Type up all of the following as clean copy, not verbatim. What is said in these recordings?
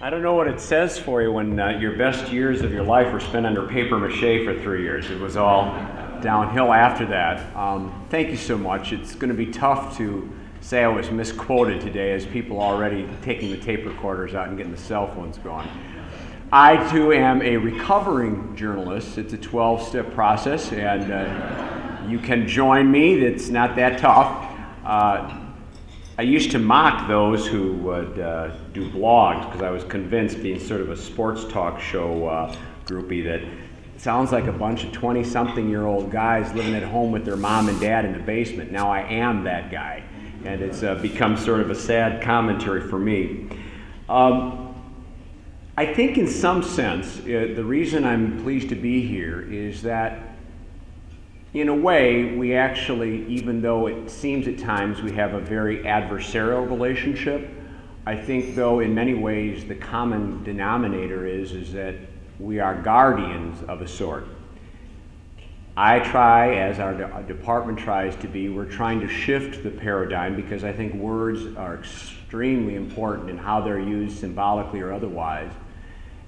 I don't know what it says for you when your best years of your life were spent under paper mache for 3 years. It was all downhill after that. Thank you so much. It's going to be tough to say I was misquoted today, as people are already taking the tape recorders out and getting the cell phones going. I too am a recovering journalist. It's a 12-step process, and you can join me. It's not that tough. I used to mock those who would do blogs, because I was convinced, being sort of a sports talk show groupie, that it sounds like a bunch of 20-something-year-old guys living at home with their mom and dad in the basement. Now I am that guy, and it's become sort of a sad commentary for me. I think in some sense, the reason I'm pleased to be here is that in a way, we actually, even though it seems at times we have a very adversarial relationship, I think though in many ways the common denominator is that we are guardians of a sort. I try, as our department tries to be, we're trying to shift the paradigm, because I think words are extremely important in how they're used symbolically or otherwise.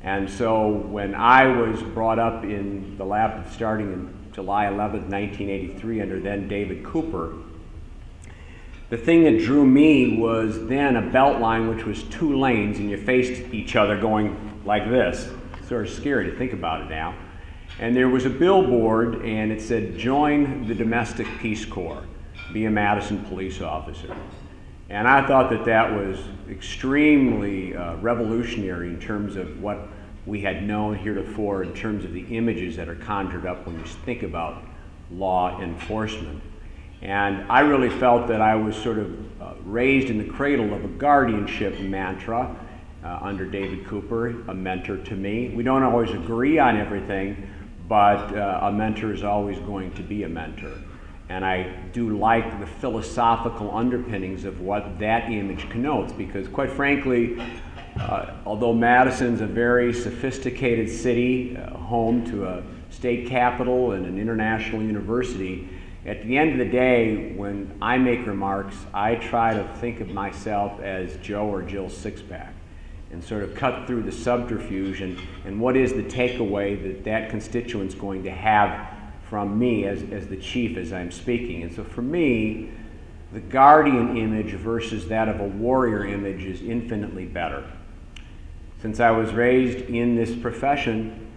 And so when I was brought up in the lab starting in July 11th, 1983, under then David Cooper, the thing that drew me was then a belt line which was 2 lanes, and you faced each other going like this. It's sort of scary to think about it now. And there was a billboard, and it said, "Join the Domestic Peace Corps, be a Madison police officer." And I thought that that was extremely revolutionary in terms of what we had known heretofore in terms of the images that are conjured up when you think about law enforcement. And I really felt that I was sort of raised in the cradle of a guardianship mantra under David Cooper, a mentor to me. We don't always agree on everything, but a mentor is always going to be a mentor. And I do like the philosophical underpinnings of what that image connotes, because quite frankly, although Madison's a very sophisticated city, home to a state capitol and an international university, at the end of the day, when I make remarks, I try to think of myself as Joe or Jill Sixpack and sort of cut through the subterfuge and what is the takeaway that that constituent's going to have from me as the chief as I'm speaking. And so for me, the guardian image versus that of a warrior image is infinitely better. Since I was raised in this profession,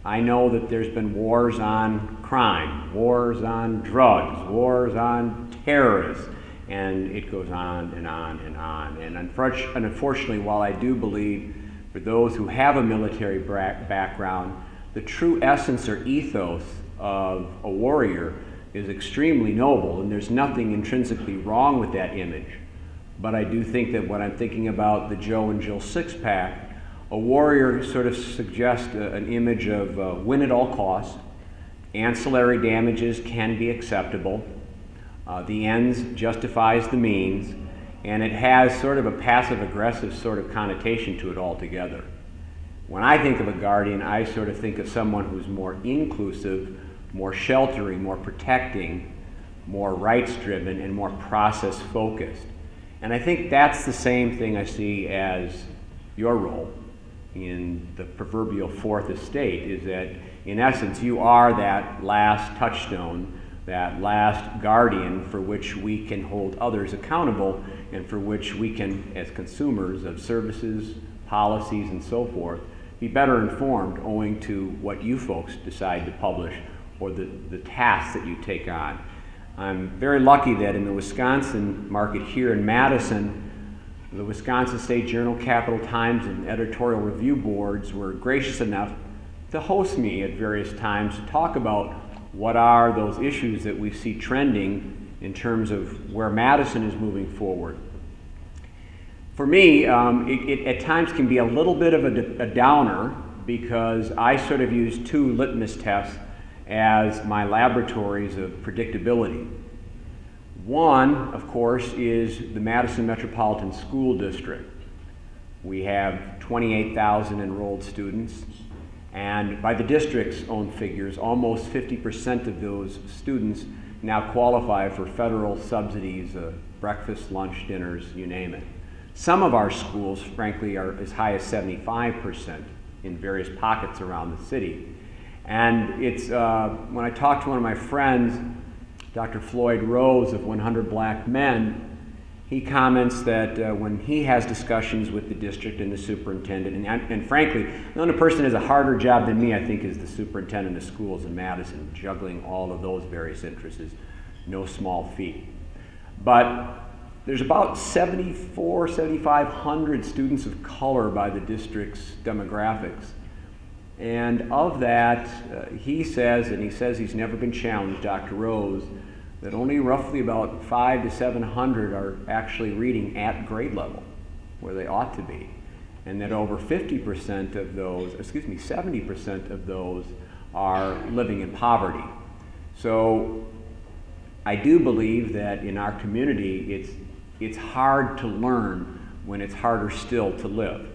I know that there's been wars on crime, wars on drugs, wars on terrorists, and it goes on and on and on. And unfortunately, while I do believe for those who have a military background, the true essence or ethos of a warrior is extremely noble, and there's nothing intrinsically wrong with that image. But I do think that when I'm thinking about the Joe and Jill Sixpack, a warrior sort of suggests an image of win at all costs, ancillary damages can be acceptable, the ends justifies the means, and it has sort of a passive-aggressive sort of connotation to it altogether. When I think of a guardian, I sort of think of someone who's more inclusive, more sheltering, more protecting, more rights-driven, and more process-focused. And I think that's the same thing I see as your role in the proverbial fourth estate, is that in essence you are that last touchstone, that last guardian for which we can hold others accountable and for which we can, as consumers of services, policies, and so forth, be better informed owing to what you folks decide to publish or the tasks that you take on. I'm very lucky that in the Wisconsin market here in Madison, the Wisconsin State Journal, Capital Times, and editorial review boards were gracious enough to host me at various times to talk about what are those issues that we see trending in terms of where Madison is moving forward. For me, it at times can be a little bit of a downer, because I sort of use 2 litmus tests as my laboratories of predictability. One, of course, is the Madison Metropolitan School District. We have 28,000 enrolled students, and by the district's own figures, almost 50% of those students now qualify for federal subsidies, breakfast, lunch, dinners, you name it. Some of our schools, frankly, are as high as 75% in various pockets around the city. And it's, when I talked to one of my friends, Dr. Floyd Rose of 100 Black Men, he comments that when he has discussions with the district and the superintendent, and frankly, the only person who has a harder job than me, I think, is the superintendent of schools in Madison. Juggling all of those various interests is no small feat. But there's about 7,500 students of color by the district's demographics. And of that, he says, and he says he's never been challenged, Dr. Rose, that only roughly about 500 to 700 are actually reading at grade level, where they ought to be. And that over 50% of those, 70% of those are living in poverty. So I do believe that in our community, it's hard to learn when it's harder still to live.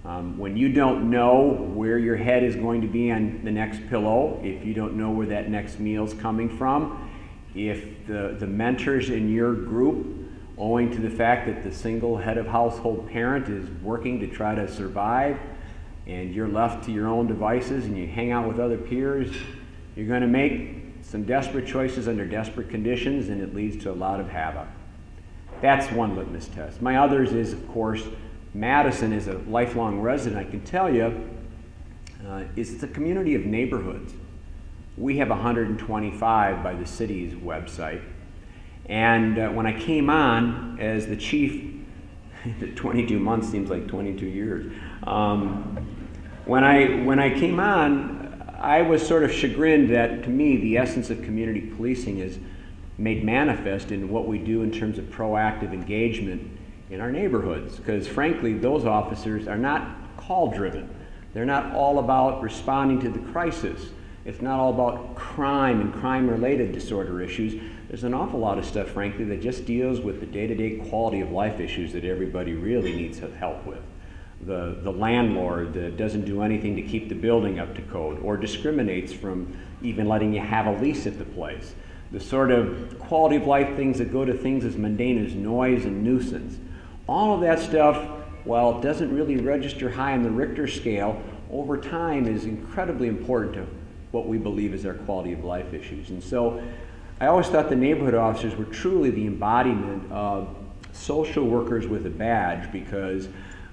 When you don't know where your head is going to be on the next pillow, if you don't know where that next meal's coming from, if the mentors in your group, owing to the fact that the single head of household parent is working to try to survive, and you're left to your own devices and you hang out with other peers, you're going to make some desperate choices under desperate conditions, and it leads to a lot of havoc. That's one litmus test. My others is, of course, Madison is a lifelong resident. I can tell you, it's a community of neighborhoods. We have 125 by the city's website. And when I came on as the chief, 22 months seems like 22 years. When I came on, I was sort of chagrined that, to me, the essence of community policing is made manifest in what we do in terms of proactive engagement in our neighborhoods. Because frankly, those officers are not call-driven. They're not all about responding to the crisis. It's not all about crime and crime-related disorder issues. There's an awful lot of stuff, frankly, that just deals with the day-to-day quality of life issues that everybody really needs help with. The landlord that doesn't do anything to keep the building up to code or discriminates from even letting you have a lease at the place. The sort of quality of life things that go to things as mundane as noise and nuisance. All of that stuff, while it doesn't really register high on the Richter scale, over time is incredibly important to what we believe is our quality of life issues. And so I always thought the neighborhood officers were truly the embodiment of social workers with a badge, because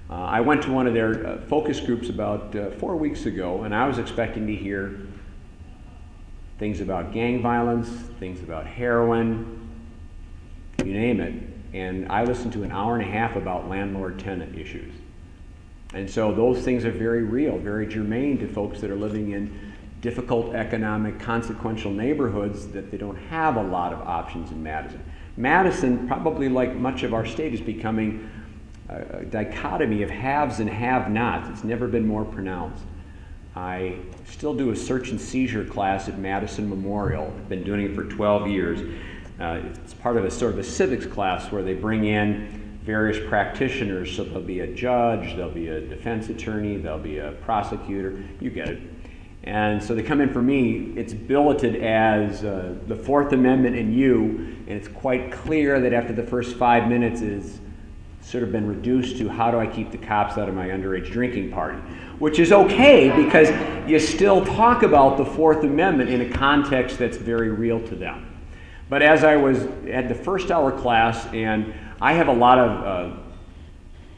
I went to one of their focus groups about 4 weeks ago, and I was expecting to hear things about gang violence, things about heroin, you name it. And I listened to an hour and a half about landlord-tenant issues. And so those things are very real, very germane to folks that are living in difficult economic, consequential neighborhoods that they don't have a lot of options in Madison. Madison, probably like much of our state, is becoming a dichotomy of haves and have-nots. It's never been more pronounced. I still do a search and seizure class at Madison Memorial. I've been doing it for 12 years. It's part of a sort of a civics class where they bring in various practitioners. So there'll be a judge, there'll be a defense attorney, there'll be a prosecutor, you get it. And so they come in for me. It's billeted as the Fourth Amendment and you, and it's quite clear that after the first 5 minutes is sort of been reduced to how do I keep the cops out of my underage drinking party, which is okay because you still talk about the Fourth Amendment in a context that's very real to them. But as I was at the first hour class, and I have a lot of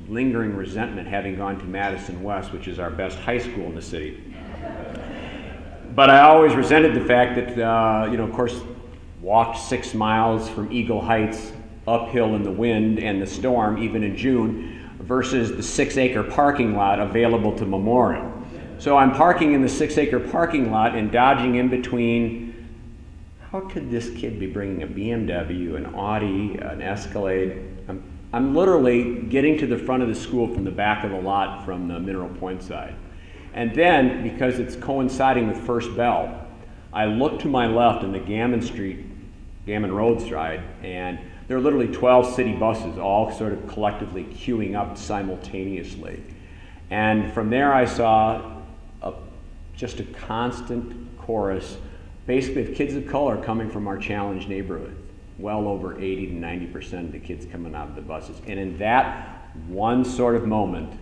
lingering resentment having gone to Madison West, which is our best high school in the city. But I always resented the fact that, of course, walked 6 miles from Eagle Heights uphill in the wind and the storm, even in June, versus the 6-acre parking lot available to Memorial. So I'm parking in the 6-acre parking lot and dodging in between, how could this kid be bringing a BMW, an Audi, an Escalade? I'm literally getting to the front of the school from the back of the lot from the Mineral Point side. And then, because it's coinciding with first bell, I look to my left in the Gammon Road stride, and there are literally 12 city buses all sort of collectively queuing up simultaneously. And from there I saw just a constant chorus, basically of kids of color coming from our challenged neighborhood. well over 80 to 90% of the kids coming out of the buses. And in that one sort of moment,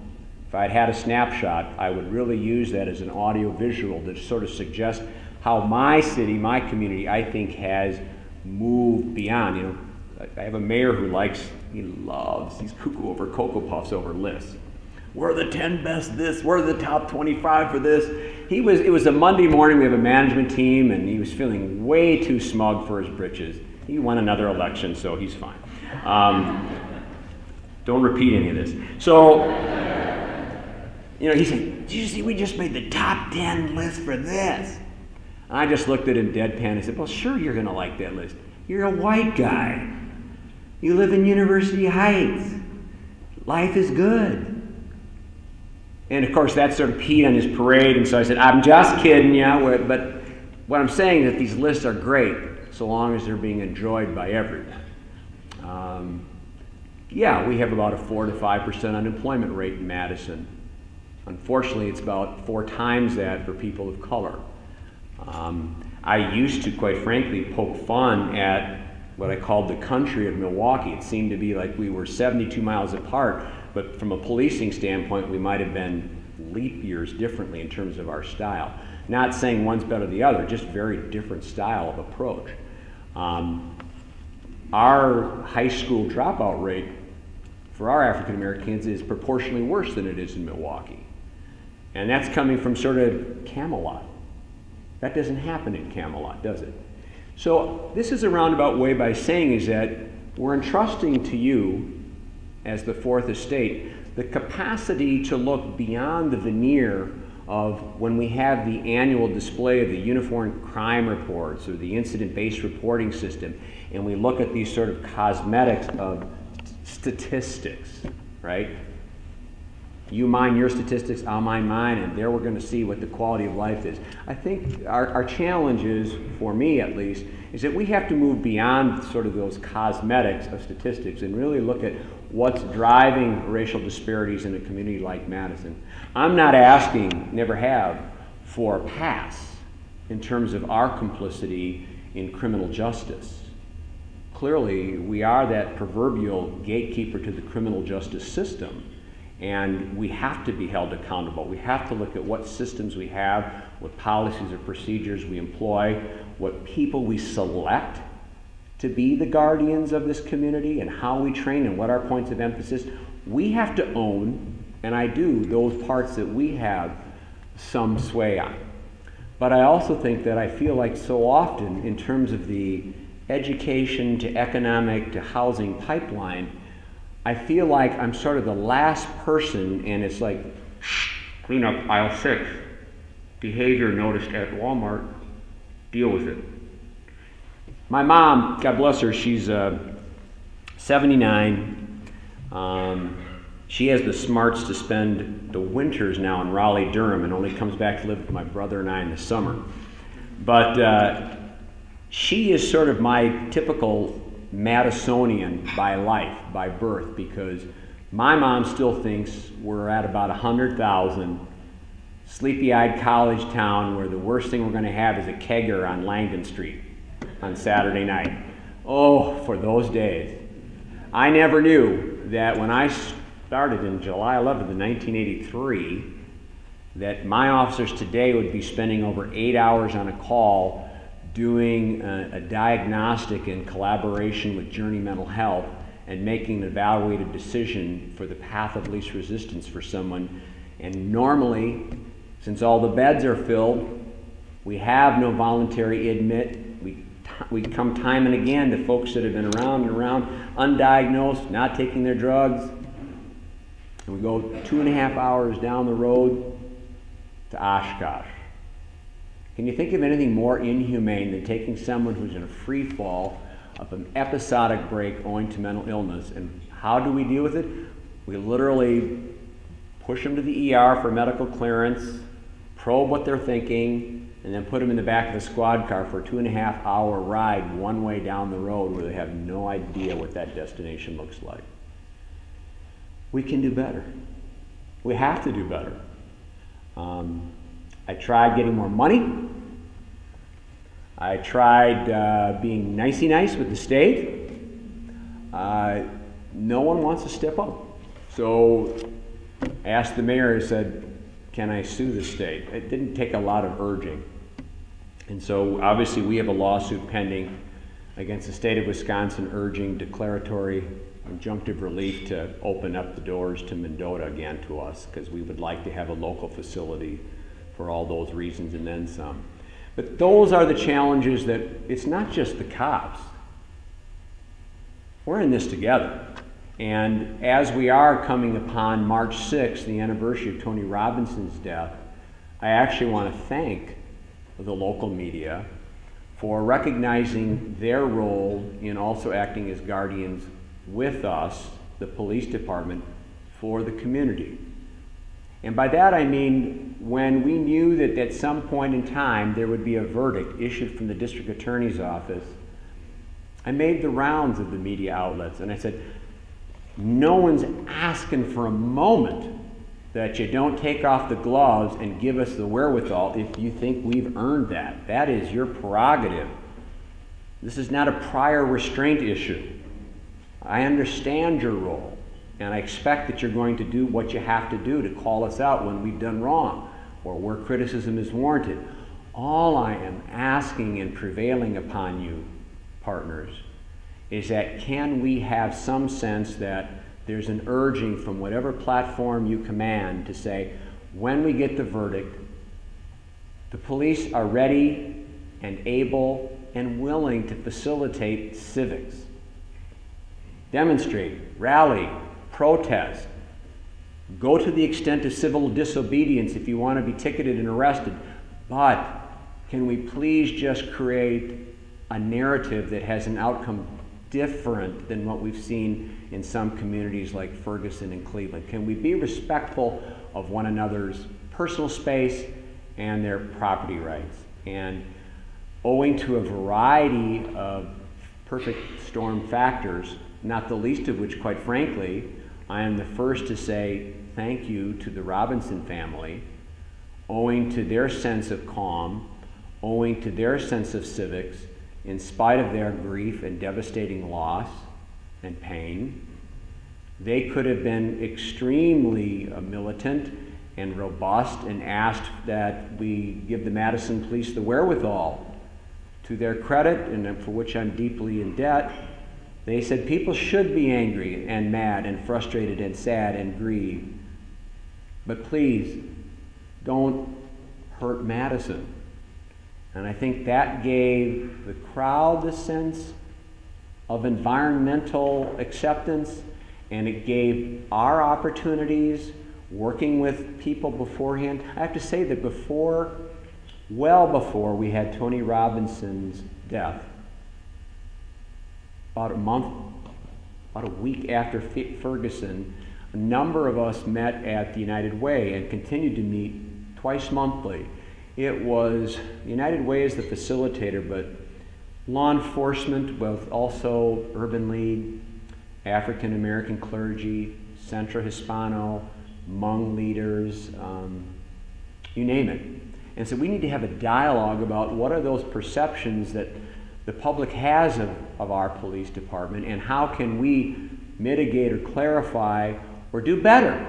if I'd had a snapshot, I would really use that as an audio visual to sort of suggest how my city, my community, I think has moved beyond. You know, I have a mayor who he's cuckoo over Cocoa Puffs over lists. We're the 10 best this, we're the top 25 for this. It was a Monday morning, we have a management team, and he was feeling way too smug for his britches. He won another election, so he's fine. Don't repeat any of this. So, you know, he said, did you see we just made the top 10 list for this? And I just looked at him deadpan and said, well, sure you're gonna like that list. You're a white guy. You live in University Heights. Life is good. And of course that sort of peed on his parade, and so I said, I'm just kidding you, but what I'm saying is that these lists are great so long as they're being enjoyed by everyone. Yeah, we have about a 4 to 5% unemployment rate in Madison. Unfortunately, it's about 4 times that for people of color. I used to, quite frankly, poke fun at what I called the country of Milwaukee. It seemed to be like we were 72 miles apart, but from a policing standpoint, we might have been leap years differently in terms of our style. Not saying one's better than the other, just very different style of approach. Our high school dropout rate for our African Americans is proportionally worse than it is in Milwaukee. And that's coming from sort of Camelot. That doesn't happen in Camelot, does it? So this is a roundabout way by saying is that we're entrusting to you, as the Fourth Estate, the capacity to look beyond the veneer of when we have the annual display of the uniform crime reports or the incident-based reporting system, and we look at these sort of cosmetics of statistics, right? You mine your statistics, I'll mine mine, and there we're going to see what the quality of life is. I think our challenge is, for me at least, is that we have to move beyond sort of those cosmetics of statistics and really look at what's driving racial disparities in a community like Madison. I'm not asking, never have, for a pass in terms of our complicity in criminal justice. Clearly, we are that proverbial gatekeeper to the criminal justice system. And we have to be held accountable. We have to look at what systems we have, what policies or procedures we employ, what people we select to be the guardians of this community, and how we train and what our points of emphasis. We have to own, and I do, those parts that we have some sway on. But I also think that I feel like so often in terms of the education to economic to housing pipeline, I feel like I'm sort of the last person, and it's like, shh, clean up aisle 6. Behavior noticed at Walmart, deal with it. My mom, God bless her, she's 79. She has the smarts to spend the winters now in Raleigh-Durham and only comes back to live with my brother and I in the summer. But she is sort of my typical Madisonian by life, by birth, because my mom still thinks we're at about 100,000, sleepy-eyed college town where the worst thing we're going to have is a kegger on Langdon Street on Saturday night. Oh, for those days. I never knew that when I started in July 11th of 1983, that my officers today would be spending over 8 hours on a call doing a diagnostic in collaboration with Journey Mental Health and making an evaluated decision for the path of least resistance for someone. And normally, since all the beds are filled, we have no voluntary admit. We come time and again to folks that have been around and around, undiagnosed, not taking their drugs. And we go 2.5 hours down the road to Oshkosh. Can you think of anything more inhumane than taking someone who's in a free fall of an episodic break owing to mental illness? And how do we deal with it? We literally push them to the ER for medical clearance, probe what they're thinking, and then put them in the back of a squad car for a 2.5 hour ride one way down the road where they have no idea what that destination looks like. We can do better. We have to do better. I tried getting more money. I tried being nicey nice with the state. No one wants to step up. So I asked the mayor, I said, can I sue the state? It didn't take a lot of urging. And so obviously we have a lawsuit pending against the state of Wisconsin urging declaratory injunctive relief to open up the doors to Mendota again to us, because we would like to have a local facility for all those reasons and then some. But those are the challenges that it's not just the cops. We're in this together. And as we are coming upon March 6th, the anniversary of Tony Robinson's death, I actually want to thank the local media for recognizing their role in also acting as guardians with us, the police department, for the community. And by that I mean when we knew that at some point in time there would be a verdict issued from the district attorney's office, I made the rounds of the media outlets and I said, no one's asking for a moment that you don't take off the gloves and give us the wherewithal if you think we've earned that. That is your prerogative. This is not a prior restraint issue. I understand your role, and I expect that you're going to do what you have to do to call us out when we've done wrong or where criticism is warranted. All I am asking and prevailing upon you, partners, is that can we have some sense that there's an urging from whatever platform you command to say, when we get the verdict, the police are ready and able and willing to facilitate civics. Demonstrate, rally, protest, go to the extent of civil disobedience if you want to be ticketed and arrested, but can we please just create a narrative that has an outcome different than what we've seen in some communities like Ferguson and Cleveland? Can we be respectful of one another's personal space and their property rights? And owing to a variety of perfect storm factors, not the least of which, quite frankly, I am the first to say thank you to the Robinson family, owing to their sense of calm, owing to their sense of civics, in spite of their grief and devastating loss and pain. They could have been extremely militant and robust and asked that we give the Madison Police the wherewithal. To their credit, and for which I'm deeply in debt, they said people should be angry and mad and frustrated and sad and grieve, but please don't hurt Madison. And I think that gave the crowd the sense of environmental acceptance, and it gave our opportunities working with people beforehand. I have to say that well before we had Tony Robinson's death, about a week after Ferguson, a number of us met at the United Way and continued to meet twice monthly. It was, the United Way is the facilitator, but law enforcement, with also Urban League, African American clergy, Centro Hispano, Hmong leaders, you name it. And so we need to have a dialogue about what are those perceptions that the public has of our police department, and how can we mitigate or clarify or do better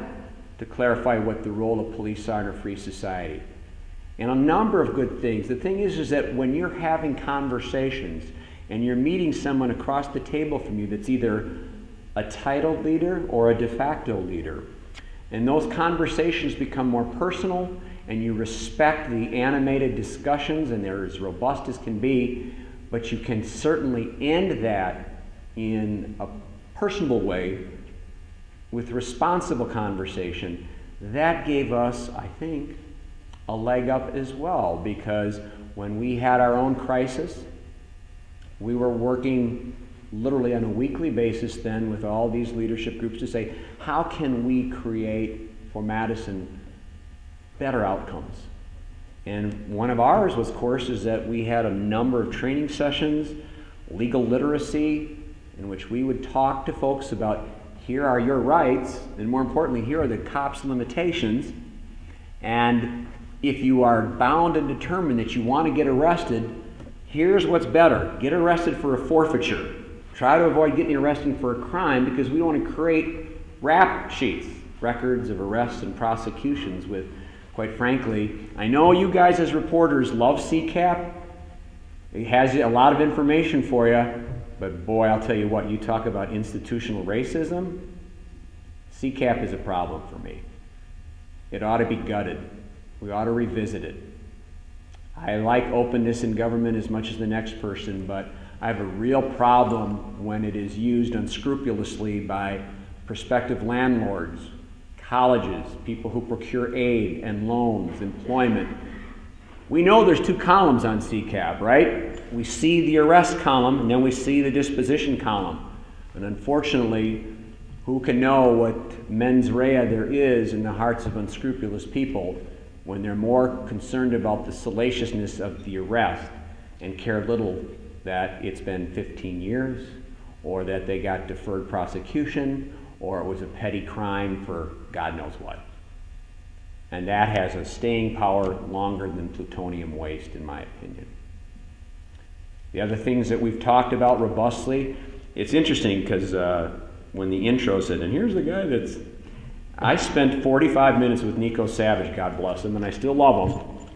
to clarify what the role of police are in a free society. And a number of good things. The thing is that when you're having conversations and you're meeting someone across the table from you that's either a titled leader or a de facto leader, and those conversations become more personal and you respect the animated discussions and they're as robust as can be, but you can certainly end that in a personable way with responsible conversation. That gave us, I think, a leg up as well, because when we had our own crisis, we were working literally on a weekly basis then with all these leadership groups to say, how can we create for Madison better outcomes? And one of ours was, of course, is that we had a number of training sessions, legal literacy, in which we would talk to folks about here are your rights, and more importantly, here are the cops' limitations, and if you are bound and determined that you want to get arrested, Here's what's better. Get arrested for a forfeiture. Try to avoid getting arrested for a crime, because we want to create rap sheets, records of arrests and prosecutions with, quite frankly, I know you guys as reporters love CCAP. It has a lot of information for you, but boy, I'll tell you what, you talk about institutional racism, CCAP is a problem for me. It ought to be gutted. We ought to revisit it. I like openness in government as much as the next person, but I have a real problem when it is used unscrupulously by prospective landlords, colleges, people who procure aid and loans, employment. We know there's two columns on CCAP, right? We see the arrest column, and then we see the disposition column. And unfortunately, who can know what mens rea there is in the hearts of unscrupulous people when they're more concerned about the salaciousness of the arrest and care little that it's been 15 years, or that they got deferred prosecution, or it was a petty crime for God knows what. And that has a staying power longer than plutonium waste, in my opinion. The other things that we've talked about robustly, it's interesting because when the intro said, and here's the guy that's, I spent 45 minutes with Nico Savage, God bless him, and I still love him.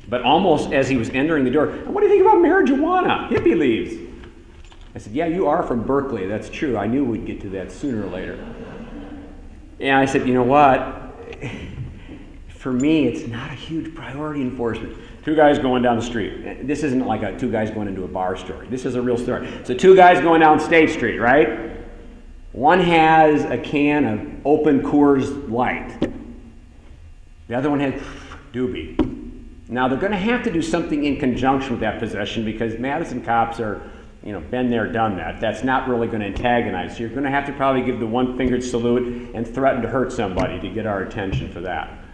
But almost as he was entering the door, what do you think about marijuana? Hippie leaves. I said, yeah, you are from Berkeley. That's true. I knew we'd get to that sooner or later. And I said, you know what? For me, it's not a huge priority enforcement. Two guys going down the street. This isn't like two guys going into a bar story. This is a real story. So two guys going down State Street, right? One has a can of open Coors Light. The other one has Doobie. Now, they're going to have to do something in conjunction with that possession, because Madison cops are, been there, done that. That's not really going to antagonize. So you're going to have to probably give the one-fingered salute and threaten to hurt somebody to get our attention for that.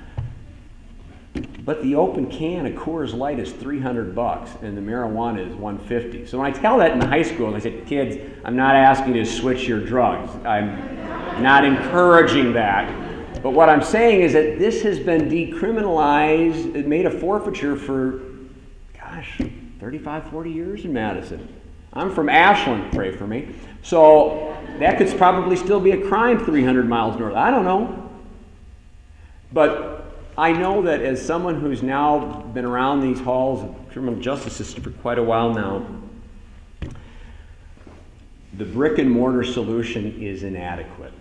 But the open can of Coors Light is $300 and the marijuana is $150. So when I tell that in the high school, I said, kids, I'm not asking you to switch your drugs. I'm not encouraging that. But what I'm saying is that this has been decriminalized, it made a forfeiture for, 35, 40 years in Madison. I'm from Ashland, pray for me. So that could probably still be a crime 300 miles north. I don't know. But I know that as someone who's now been around these halls of the criminal justice system for quite a while now, the brick and mortar solution is inadequate.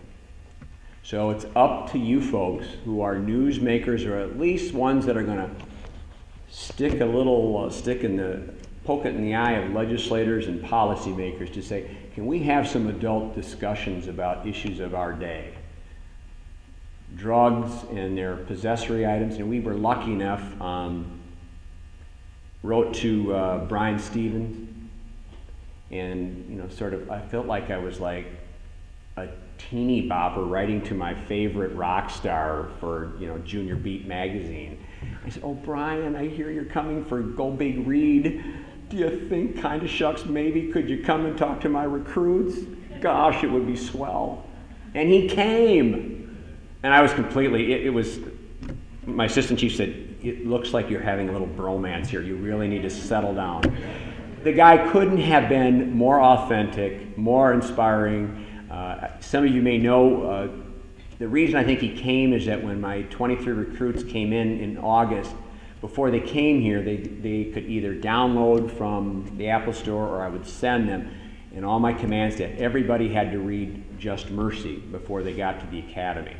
So it's up to you folks who are newsmakers, or at least ones that are going to stick a little poke it in the eye of legislators and policymakers to say, can we have some adult discussions about issues of our day? Drugs and their possessory items. And we were lucky enough, wrote to Brian Stevens, and I felt like I was like a teeny bopper writing to my favorite rock star for Junior Beat magazine. I said, oh Brian, I hear you're coming for Go Big Read. Do you think, kind of shucks, maybe could you come and talk to my recruits? Gosh, it would be swell. And he came. And I was completely, my assistant chief said, it looks like you're having a little bromance here. You really need to settle down. The guy couldn't have been more authentic, more inspiring. Some of you may know, the reason I think he came is that when my 23 recruits came in August, before they came here, they could either download from the Apple Store or I would send them. And all my command staff, everybody had to read Just Mercy before they got to the academy.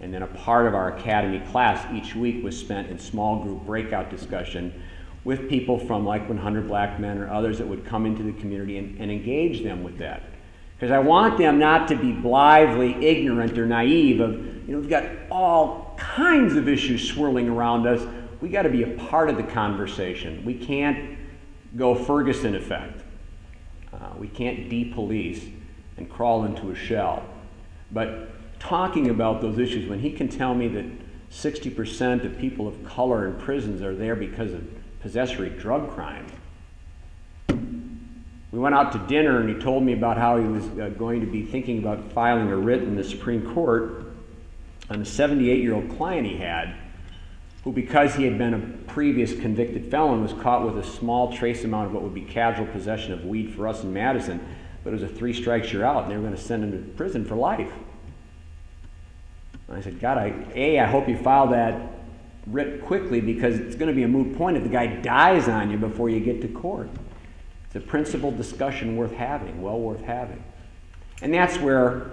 And then a part of our academy class each week was spent in small group breakout discussion with people from like 100 Black Men or others that would come into the community and engage them with that. Because I want them not to be blithely ignorant or naive of, we've got all kinds of issues swirling around us. We got to be a part of the conversation. We can't go Ferguson effect. We can't de-police and crawl into a shell. But talking about those issues, when he can tell me that 60% of people of color in prisons are there because of possessory drug crime. We went out to dinner and he told me about how he was going to be thinking about filing a writ in the Supreme Court on a 78-year-old client he had, who, because he had been a previous convicted felon was caught with a small trace amount of what would be casual possession of weed for us in Madison, but it was a 3 strikes you're out, and they were going to send him to prison for life. And I said, God, I hope you file that writ quickly, because it's going to be a moot point if the guy dies on you before you get to court. It's a principled discussion worth having, well worth having. And that's where,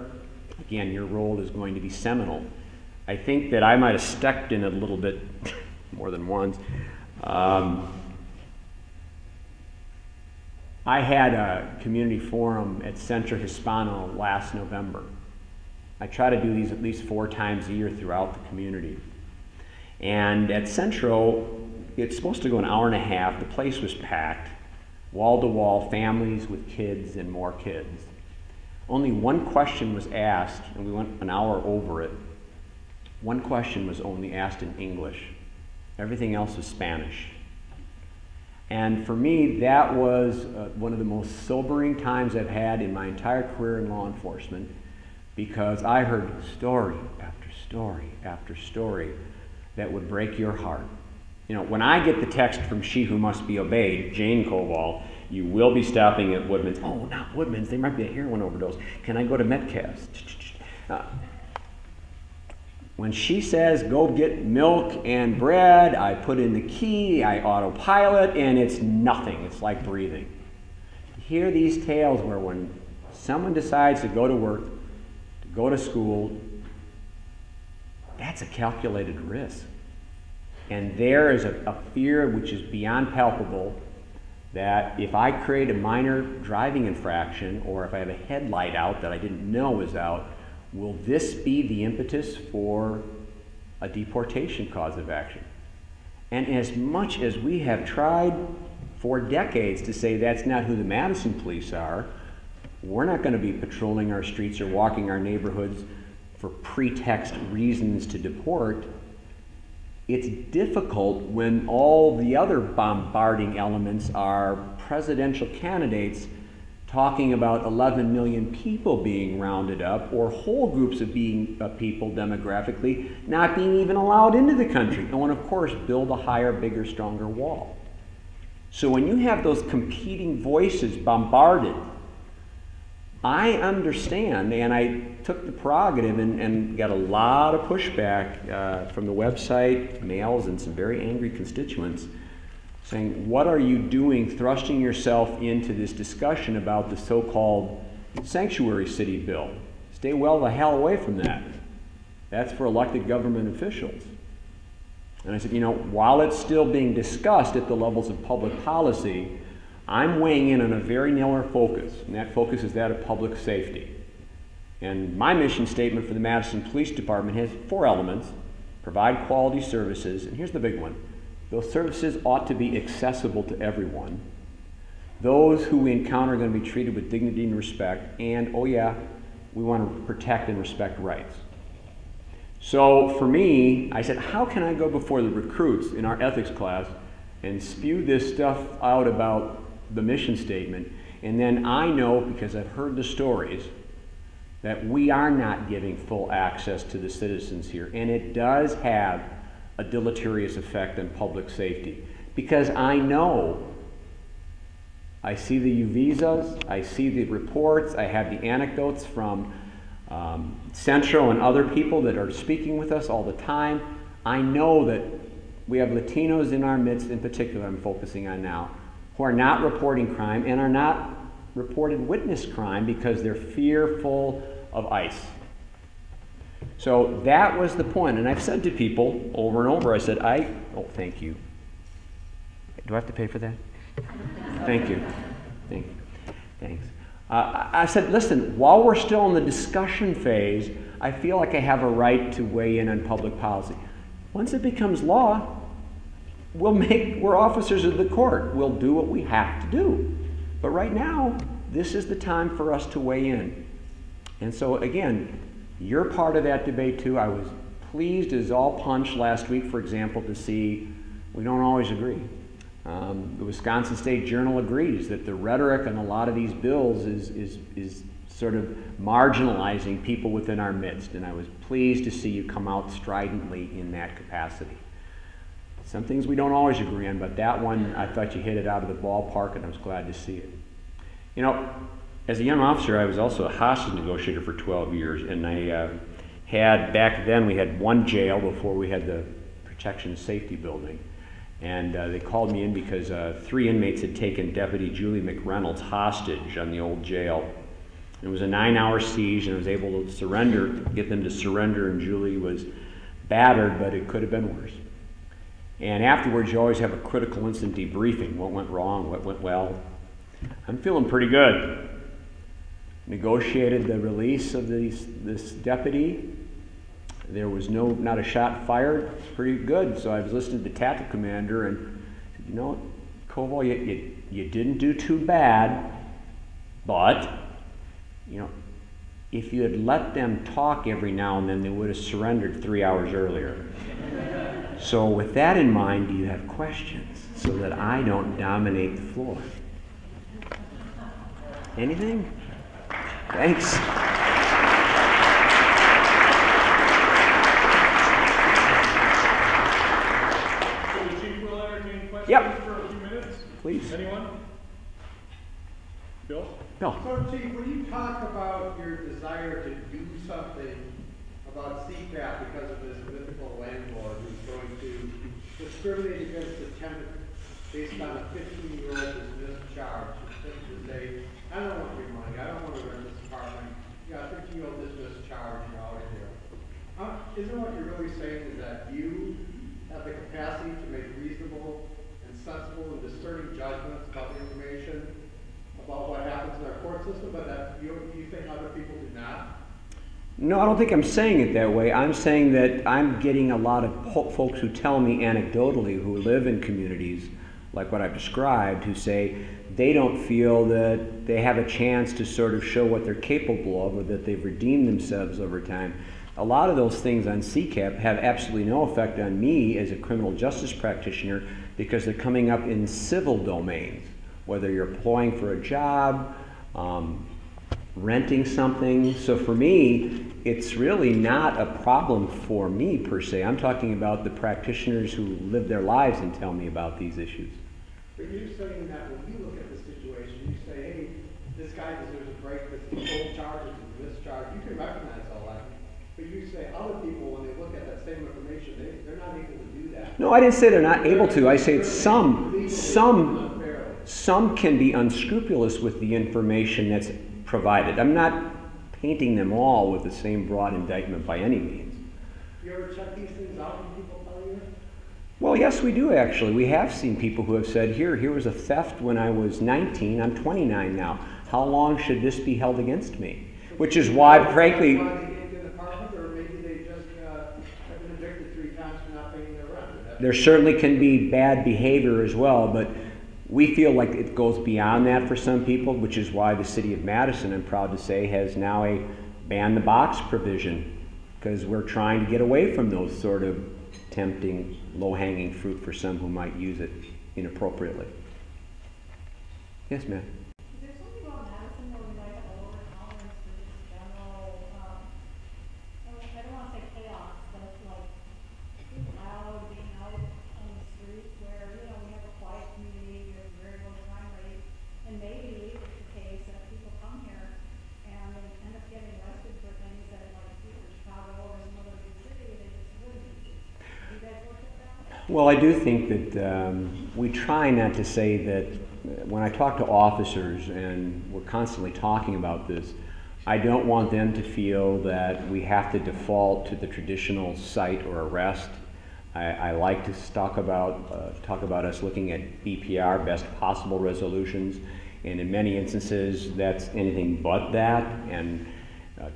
again, your role is going to be seminal. I think that I might have stepped in it a little bit more than once. I had a community forum at Centro Hispano last November. I try to do these at least 4 times a year throughout the community. And at Centro, it's supposed to go an hour and a half. The place was packed, wall to wall, families with kids and more kids. Only one question was asked, and we went an hour over it. One question was only asked in English. Everything else was Spanish. And for me, that was one of the most sobering times I've had in my entire career in law enforcement, because I heard story after story after story that would break your heart. You know, when I get the text from She Who Must Be Obeyed, Jane Koval, you will be stopping at Woodman's. Oh, not Woodman's, there might be a heroin overdose. Can I go to Metcalf's? When she says, go get milk and bread, I put in the key, I autopilot, and it's nothing. It's like breathing. You hear these tales where when someone decides to go to work, to go to school, that's a calculated risk. And there is a fear which is beyond palpable that if I create a minor driving infraction, or if I have a headlight out that I didn't know was out, will this be the impetus for a deportation cause of action? And as much as we have tried for decades to say that's not who the Madison police are, we're not going to be patrolling our streets or walking our neighborhoods for pretext reasons to deport. It's difficult when all the other bombarding elements are presidential candidates talking about 11 million people being rounded up, or whole groups of people demographically not being even allowed into the country. And of course, build a higher, bigger, stronger wall. So when you have those competing voices bombarded, I understand, and I took the prerogative and got a lot of pushback from the website, mails, and some very angry constituents saying, what are you doing thrusting yourself into this discussion about the so-called sanctuary city bill? Stay well the hell away from that. That's for elected government officials. And I said, you know, while it's still being discussed at the levels of public policy, I'm weighing in on a very narrow focus, and that focus is that of public safety. And my mission statement for the Madison Police Department has 4 elements: provide quality services, and here's the big one: those services ought to be accessible to everyone. Those who we encounter are going to be treated with dignity and respect, and, oh yeah, we want to protect and respect rights. So for me, I said, how can I go before the recruits in our ethics class and spew this stuff out about the mission statement, and then I know, because I've heard the stories, that we are not giving full access to the citizens here, and it does have a deleterious effect on public safety. Because I know, I see the U-visas, I see the reports, I have the anecdotes from Centro and other people that are speaking with us all the time. I know that we have Latinos in our midst, in particular I'm focusing on now, who are not reporting crime and are not reported witness crime because they're fearful of ICE. So that was the point, and I've said to people over and over, I said, oh, thank you. Do I have to pay for that? Thank you. Thank you. Thanks. I said, listen, while we're still in the discussion phase, I feel like I have a right to weigh in on public policy. Once it becomes law, we're officers of the court. We'll do what we have to do. But right now, this is the time for us to weigh in. And so again, you're part of that debate too. I was pleased as all punch last week, for example, to see we don't always agree. The Wisconsin State Journal agrees that the rhetoric on a lot of these bills is sort of marginalizing people within our midst, and I was pleased to see you come out stridently in that capacity. Some things we don't always agree on, but that one, I thought you hit it out of the ballpark, and I was glad to see it. You know, as a young officer, I was also a hostage negotiator for 12 years, and I had, back then, we had one jail before we had the protection and safety building. And they called me in because 3 inmates had taken Deputy Julie McReynolds hostage on the old jail. It was a 9-hour siege, and I was able to surrender, get them to surrender, and Julie was battered, but it could have been worse. And afterwards, you always have a critical incident debriefing. What went wrong? What went well? I'm feeling pretty good. Negotiated the release of this deputy. There was not a shot fired. It's pretty good. So I was listening to the tactical commander and said, you know, Koval, you didn't do too bad, but, you know, if you had let them talk every now and then, they would have surrendered 3 hours earlier. So with that in mind, do you have questions so that I don't dominate the floor? Anything? Thanks. So the chief will entertain questions Yep. for a few minutes. Please. Anyone? Bill? Bill. So, Chief, when you talk about your desire to do something about CPAP because of this mythical landlord who's going to discriminate against the tenant based on a 15-year-old dismissed charge, to say, I don't want your money, I don't want to rent this apartment, you got a 15-year-old dismissed charge, you're out of here. Isn't what you're really saying is that you have the capacity to make reasonable and sensible and discerning judgments about the information about what happens in our court system, but that you think other people do not? No, I don't think I'm saying it that way. I'm saying that I'm getting a lot of folks who tell me anecdotally who live in communities like what I've described, who say they don't feel that they have a chance to sort of show what they're capable of or that they've redeemed themselves over time. A lot of those things on CCAP have absolutely no effect on me as a criminal justice practitioner because they're coming up in civil domains, whether you're applying for a job, renting something. So for me, it's really not a problem for me per se. I'm talking about the practitioners who live their lives and tell me about these issues. But you're saying that when you look at the situation, you say, hey, this guy deserves a break, this is old charges and this charge. You can recognize all that. But you say other people, when they look at that same information, they're not able to do that. No, I didn't say they're not able to. I say some can be unscrupulous with the information that's provided. I'm not painting them all with the same broad indictment by any means. You ever check these things out when people tell you? Well, yes, we do actually. We have seen people who have said, here was a theft when I was 19, I'm 29 now. How long should this be held against me? Which is why, frankly, there certainly can be bad behavior as well, but we feel like it goes beyond that for some people, which is why the city of Madison, I'm proud to say, has now a ban the box provision, because we're trying to get away from those sort of tempting, low-hanging fruit for some who might use it inappropriately. Yes, ma'am. Is there something about Madison where we might have a lower tolerance for just general, I don't want to say chaos, but like loud, being out on the streets where, you know, we have a quiet community, we have a very low crime rate, and maybe it's the case that people come here and they end up getting arrested for things that like either Chicago or some other big city, they just wouldn't. Have you guys looked at that? Well, I do think that we try not to say that when I talk to officers, and we're constantly talking about this, I don't want them to feel that we have to default to the traditional cite or arrest. I like to talk about us looking at BPR, best possible resolutions, and in many instances that's anything but that. And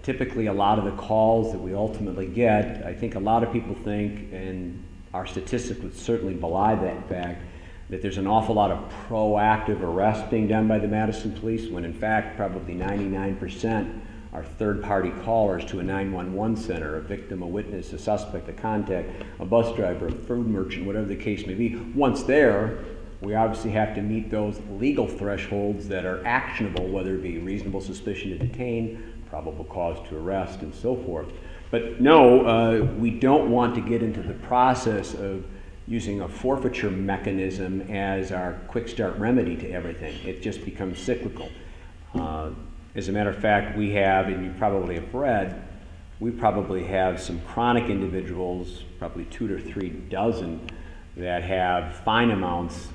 typically a lot of the calls that we ultimately get, I think a lot of people think, and our statistics would certainly belie that fact, that there's an awful lot of proactive arrests being done by the Madison Police, when in fact probably 99% are third-party callers to a 911 center, a victim, a witness, a suspect, a contact, a bus driver, a food merchant, whatever the case may be. Once there, we obviously have to meet those legal thresholds that are actionable, whether it be reasonable suspicion to detain, probable cause to arrest, and so forth. But no, we don't want to get into the process of using a forfeiture mechanism as our quick start remedy to everything. It just becomes cyclical. As a matter of fact, we have, and you probably have read, we probably have some chronic individuals, probably 2 to 3 dozen, that have fine amounts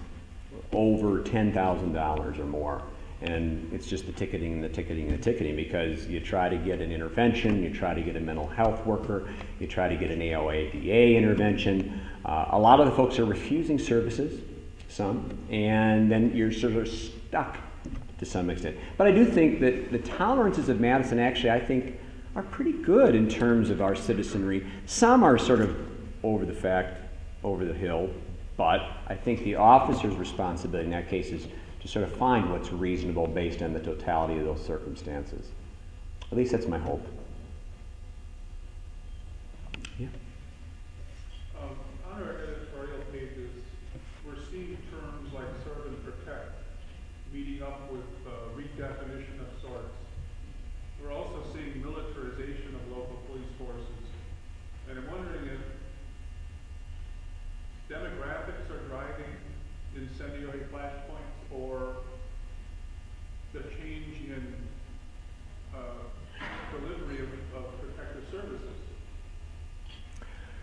over $10,000 or more. And it's just the ticketing and the ticketing and the ticketing, because you try to get an intervention, you try to get a mental health worker, you try to get an AOADA intervention. A lot of the folks are refusing services, some, and then you're sort of stuck to some extent. But I do think that the tolerances of Madison actually, I think, are pretty good in terms of our citizenry. Some are sort of over the hill, but I think the officer's responsibility in that case is to sort of find what's reasonable based on the totality of those circumstances. At least that's my hope. Yeah. On our editorial pages, we're seeing terms like serve and protect meeting up with redefinition of sorts. We're also seeing militarization of local police forces. And I'm wondering if demographics are driving incendiary flashpoints, or the change in delivery of protective services.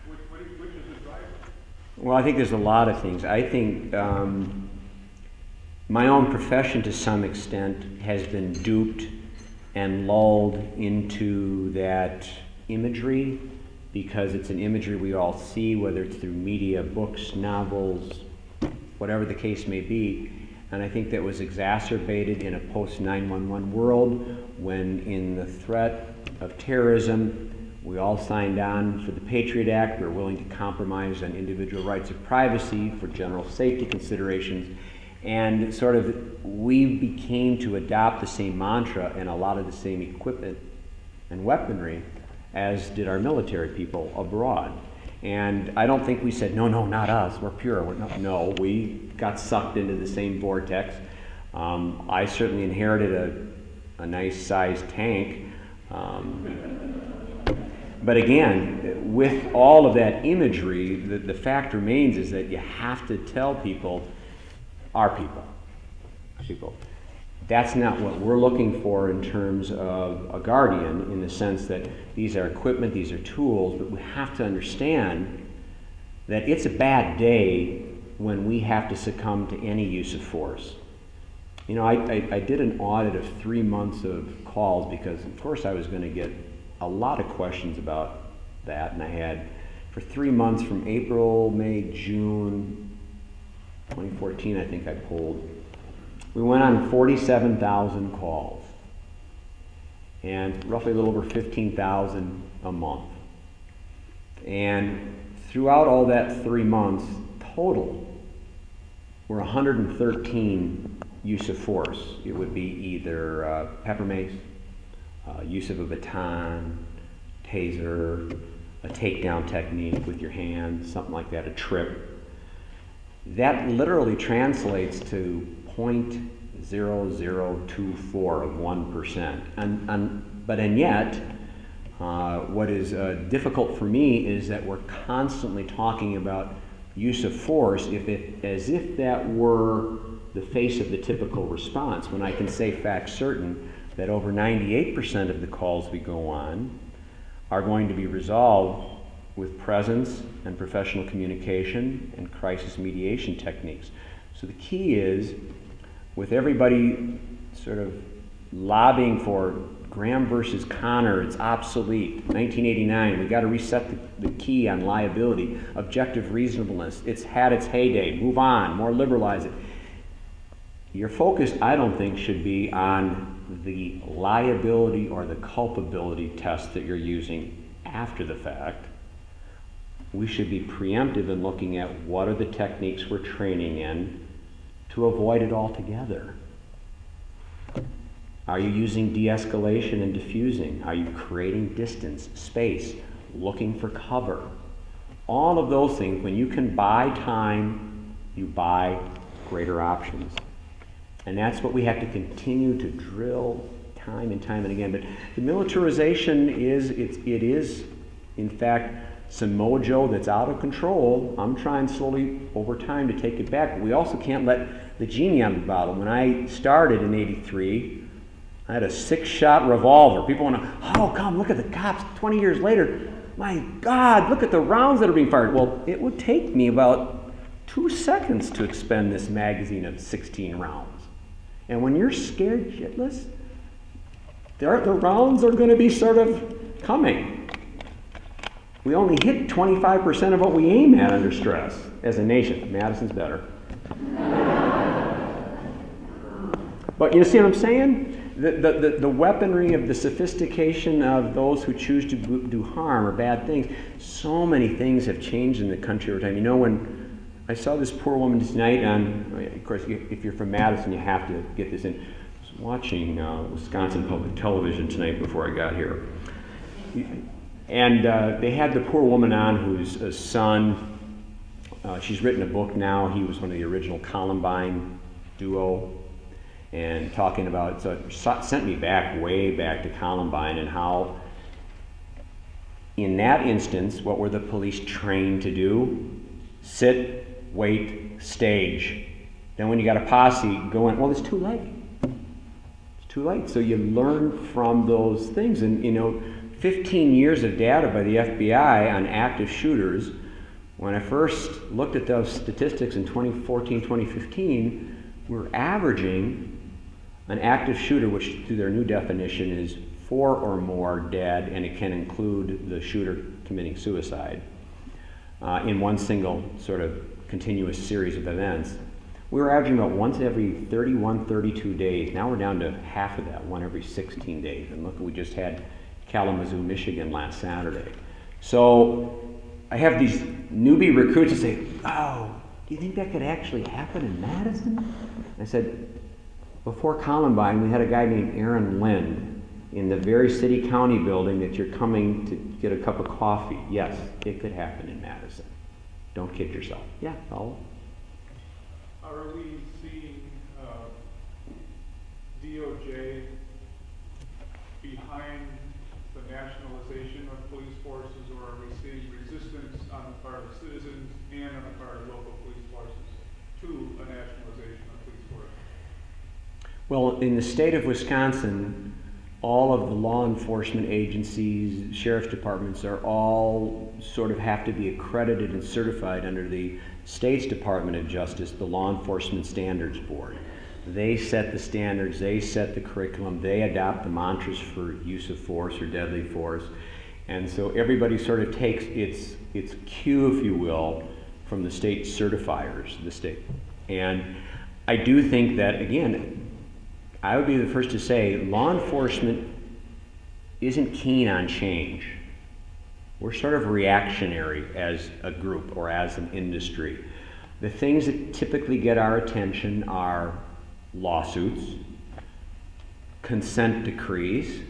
Which is the driver? Well, I think there's a lot of things. I think my own profession, to some extent, has been duped and lulled into that imagery, because it's an imagery we all see, whether it's through media, books, novels, whatever the case may be. And I think that was exacerbated in a post-9/11 world, when in the threat of terrorism, we all signed on for the Patriot Act. We were willing to compromise on individual rights of privacy for general safety considerations. And sort of we became to adopt the same mantra and a lot of the same equipment and weaponry as did our military people abroad. And I don't think we said, no, not us, we're pure. No, we got sucked into the same vortex. I certainly inherited a nice sized tank. But again, with all of that imagery, the fact remains is that you have to tell people, our people. That's not what we're looking for in terms of a guardian, in the sense that these are equipment, these are tools, but we have to understand that it's a bad day when we have to succumb to any use of force. You know, I did an audit of 3 months of calls, because of course I was going to get a lot of questions about that, and I had, for 3 months from April, May, June 2014, I think I polled. We went on 47,000 calls, and roughly a little over 15,000 a month. And throughout all that 3 months, total, were 113 use of force. It would be either pepper mace, use of a baton, taser, a takedown technique with your hand, something like that, a trip. That literally translates to 0.0024 of 1%. And yet, what is difficult for me is that we're constantly talking about use of force as if that were the face of the typical response, when I can say fact certain that over 98% of the calls we go on are going to be resolved with presence and professional communication and crisis mediation techniques. So the key is, with everybody sort of lobbying for Graham versus Connor, it's obsolete, 1989, we got to reset the key on liability, objective reasonableness, it's had its heyday, move on, more liberalize it. Your focus, I don't think, should be on the liability or the culpability test that you're using after the fact. We should be preemptive in looking at what are the techniques we're training in to avoid it altogether. Are you using de-escalation and diffusing? Are you creating distance, space, looking for cover? All of those things, when you can buy time, you buy greater options. And that's what we have to continue to drill time and time and again. But the militarization is, in fact, some mojo that's out of control. I'm trying slowly over time to take it back, but we also can't let the genie out of the bottle. When I started in '83, I had a 6-shot revolver. People want to, oh, come, look at the cops 20 years later. My God, look at the rounds that are being fired. Well, it would take me about 2 seconds to expend this magazine of 16 rounds. And when you're scared shitless, the rounds are going to be sort of coming. We only hit 25% of what we aim at under stress as a nation. Madison's better. But you see what I'm saying? The weaponry of the sophistication of those who choose to do harm or bad things. So many things have changed in the country over time. You know, when I saw this poor woman tonight on, of course, if you're from Madison, you have to get this in. I was watching Wisconsin Public Television tonight before I got here. And they had the poor woman on whose son, she's written a book now. He was one of the original Columbine duo. And talking about, so it sent me back, way back to Columbine, and how in that instance, what were the police trained to do? Sit, wait, stage. Then when you got a posse going, well, it's too late. It's too late. So you learn from those things. And, you know, 15 years of data by the FBI on active shooters. When I first looked at those statistics in 2014, 2015, we're averaging an active shooter, which through their new definition is 4 or more dead, and it can include the shooter committing suicide in one single sort of continuous series of events. We were averaging about once every 31, 32 days. Now we're down to half of that, one every 16 days. And look, we just had Kalamazoo, Michigan last Saturday. So I have these newbie recruits that say, oh, do you think that could actually happen in Madison? I said, before Columbine, we had a guy named Aaron Lind in the very city-county building that you're coming to get a cup of coffee. Yes, it could happen in Madison. Don't kid yourself. Yeah, follow. Are we seeing DOJ behind the nationalization of police forces, or are we seeing resistance on the part of citizens and on the part of local police forces to a nationalization of police forces? Well, in the state of Wisconsin, all of the law enforcement agencies, sheriff's departments are all sort of have to be accredited and certified under the state's Department of Justice, the Law Enforcement Standards Board. They set the standards, they set the curriculum, they adopt the mantras for use of force or deadly force. And so everybody sort of takes its cue, if you will, from the state certifiers, the state. And I do think that, again, I would be the first to say law enforcement isn't keen on change. We're sort of reactionary as a group or as an industry. The things that typically get our attention are lawsuits, consent decrees,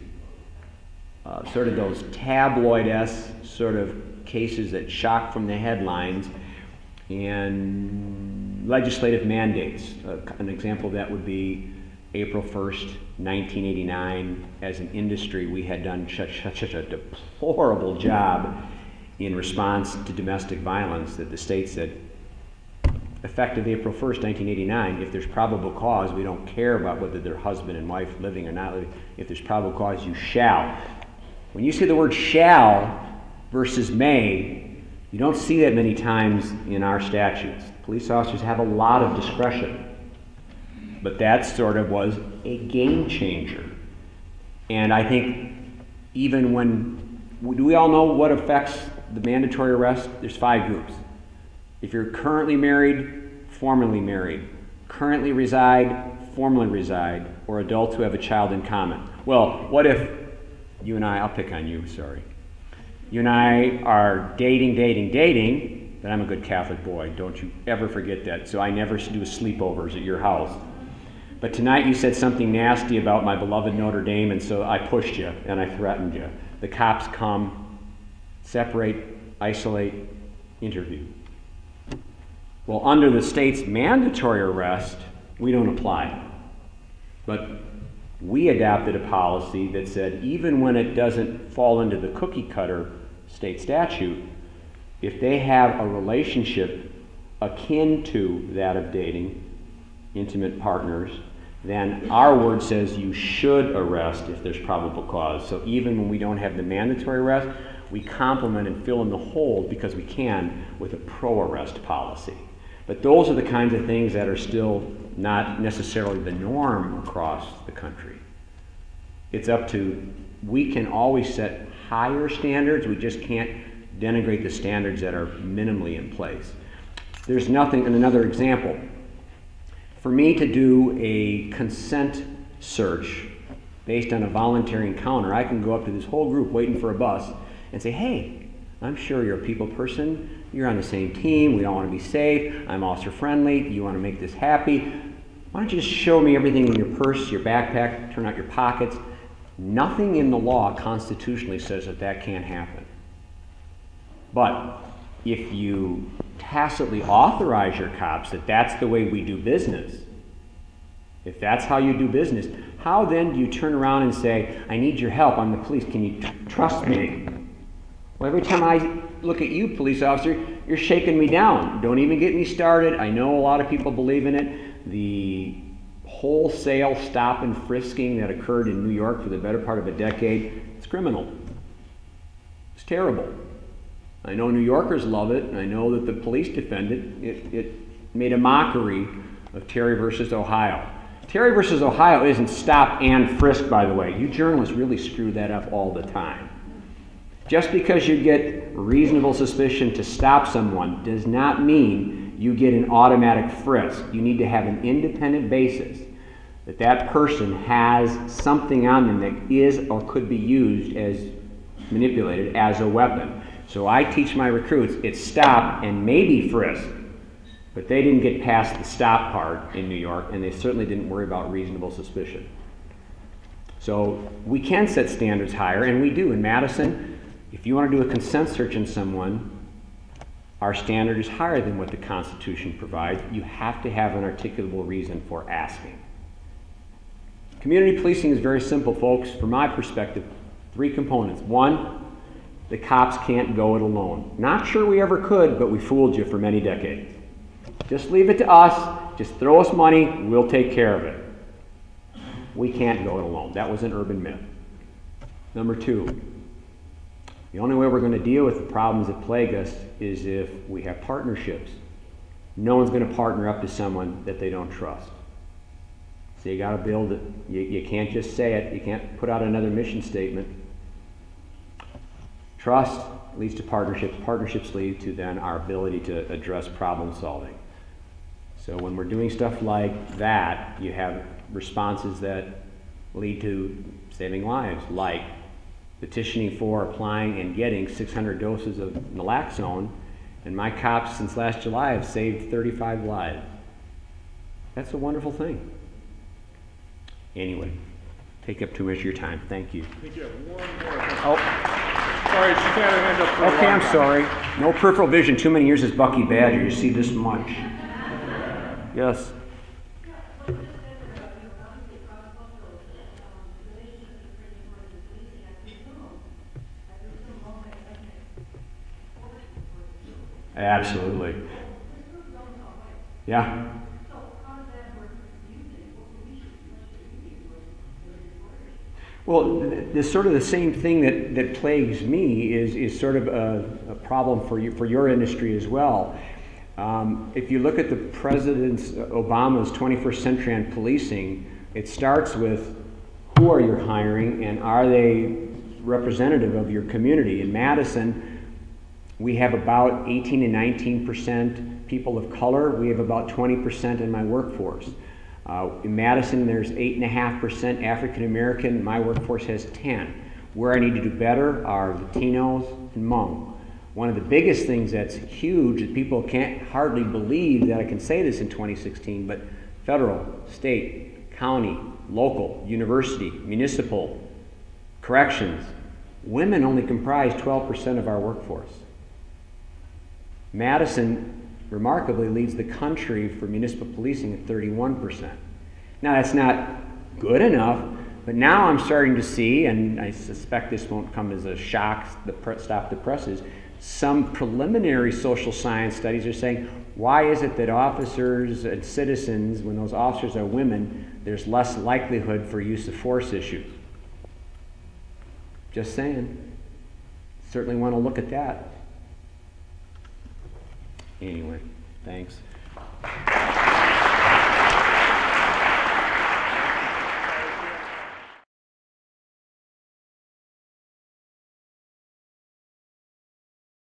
sort of those tabloid-esque sort of cases that shock from the headlines, and legislative mandates. An example of that would be April 1st, 1989. As an industry, we had done such a deplorable job in response to domestic violence that the state said, effective April 1st, 1989, if there's probable cause, we don't care about whether they're husband and wife living or not living. If there's probable cause, you shall. When you see the word shall versus may, you don't see that many times in our statutes. Police officers have a lot of discretion. But that sort of was a game changer. And I think even when, do we all know what affects the mandatory arrest? There's 5 groups. If you're currently married, formerly married, currently reside, formerly reside, or adults who have a child in common. Well, what if you and I, I'll pick on you, sorry. You and I are dating, then I'm a good Catholic boy. Don't you ever forget that. So I never do sleepovers at your house. But tonight you said something nasty about my beloved Notre Dame, and so I pushed you and I threatened you. The cops come, separate, isolate, interview. Well, under the state's mandatory arrest, we don't apply. But we adopted a policy that said even when it doesn't fall into the cookie cutter state statute, If they have a relationship akin to that of dating, intimate partners, then our word says you should arrest if there's probable cause. So even when we don't have the mandatory arrest, we complement and fill in the hole because we can with a pro-arrest policy. But those are the kinds of things that are still not necessarily the norm across the country. It's up to, we can always set higher standards, we just can't denigrate the standards that are minimally in place. There's nothing, and another example, for me to do a consent search based on a voluntary encounter, I can go up to this whole group waiting for a bus and say, hey, I'm sure you're a people person, you're on the same team, we all want to be safe, I'm officer friendly, you want to make this happy. Why don't you just show me everything in your purse, your backpack, turn out your pockets. Nothing in the law constitutionally says that that can't happen. But if you tacitly authorize your cops that that's the way we do business, if that's how you do business, how then do you turn around and say, I need your help, I'm the police, can you trust me? Well, every time I look at you, police officer, you're shaking me down. Don't even get me started. I know a lot of people believe in it. The wholesale stop and frisking that occurred in New York for the better part of a decade, it's criminal. It's terrible. I know New Yorkers love it, and I know that the police defend it. It made a mockery of Terry versus Ohio. Terry versus Ohio isn't stop and frisk, by the way. You journalists really screw that up all the time. Just because you get reasonable suspicion to stop someone does not mean you get an automatic frisk. You need to have an independent basis that that person has something on them that is or could be used as manipulated as a weapon. So I teach my recruits, it's stop and maybe frisk. But they didn't get past the stop part in New York, and they certainly didn't worry about reasonable suspicion. So we can set standards higher, and we do. In Madison, if you want to do a consent search on someone, our standard is higher than what the Constitution provides. You have to have an articulable reason for asking. Community policing is very simple, folks. From my perspective, 3 components. 1, the cops can't go it alone. Not sure we ever could, but we fooled you for many decades. Just leave it to us. Just throw us money. We'll take care of it. We can't go it alone. That was an urban myth. Number 2, the only way we're going to deal with the problems that plague us is if we have partnerships. No one's going to partner up to someone that they don't trust. So you got to build it. You can't just say it. You can't put out another mission statement. Trust leads to partnerships. Partnerships lead to then our ability to address problem solving. So when we're doing stuff like that, you have responses that lead to saving lives, like petitioning for, applying, and getting 600 doses of naloxone, and my cops since last July have saved 35 lives. That's a wonderful thing. Anyway, take up too much of your time. Thank you. I think you have one more. Oh. Sorry, she had her hand up for a Okay, I'm long time. sorry. No peripheral vision. Too many years as Bucky Badger. You see this much. Yes. Absolutely. Yeah. Well, there's sort of the same thing that plagues me is sort of a problem for your industry as well. If you look at the President Obama's 21st century on policing, it starts with who are you hiring and are they representative of your community. In Madison, we have about 18 and 19% people of color. We have about 20% in my workforce. In Madison, there's 8.5% African American. My workforce has 10. Where I need to do better are Latinos and Hmong. One of the biggest things that's huge that people can't hardly believe that I can say this in 2016, but federal, state, county, local, university, municipal, corrections, women only comprise 12% of our workforce. Madison remarkably leads the country for municipal policing at 31%. Now that's not good enough, but now I'm starting to see, and I suspect this won't come as a shock, stop the presses, some preliminary social science studies are saying, why is it that officers and citizens, when those officers are women, there's less likelihood for use of force issue? Just saying. Certainly want to look at that. Anyway, thanks.